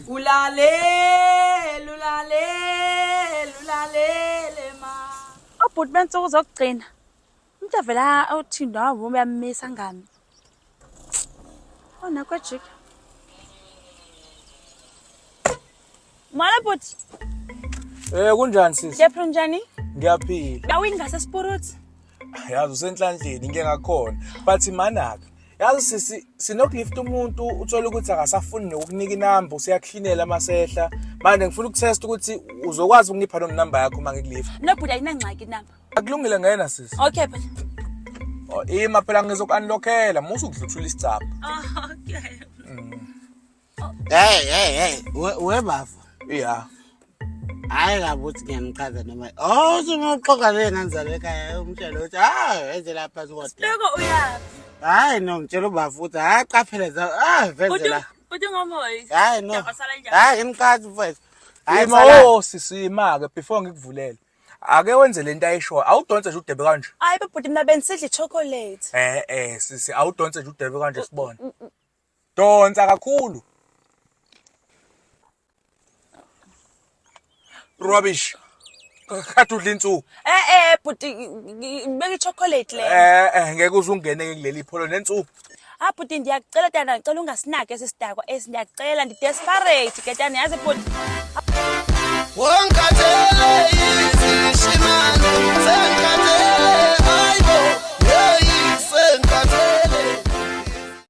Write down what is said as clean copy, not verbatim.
Ulale, lulale, lulalele ma. Obhuti bensuku zokugcina. Umuntu avela awuthinda wavuma uyamisa ngami. Ona kwajika. Mala bhuti, Kunjani sisi? ngiyaphila njani? Ngiyaphila. Awingase Spirit. Yazi usenhlanhleni ngeke ngakhona. But manaka. Yazi sisi sinokulifta umuntu uthola ukuthi akasafuni nokunika inamba usiyaklinela amasehla. Manje ngifuna ukutest ukuthi uzokwazi ukungipha lo number yakho mangikulifa. No bhuti ayinangxaki namba. Akulungile ngena sisi. Okay phela. Ima phela ngizoku-unlockela musu ukudluthula isicapha. Okay. Hey, webafu. Yeah. Hayi kabuthi ngiyamchaza noma. Oh, sumuxoxa le nganzalo ekhaya umtshelo uthi eze lapha kodwa. Loko uyapi? Hayi no ngitshela ubafu uthi qaphela veze la. Bhuti ngomoyi. Hayi no. Ngiyasala njani? Hayi imqhathi mfethu. Hayi Ima sisi ima-ke before ngikuvulele. Ake wenze lento ayishoyo. Awudonse nje udebe kanje. Hayi bhuti mina bengisidla chocolate. Sisi awudonse nje udebe kanje sibone. Donsa kakhulu. Rubbish. Khathi udla insuku. Bhuti ngibeka chocolate le. Ngeke uzungene kuleli pholo nensuku. Bhuti ndiyacela tana ngicela ungasinaki esisidakwa esindiyacela ndi desperate ke tana yazi bhuti. Wonkathele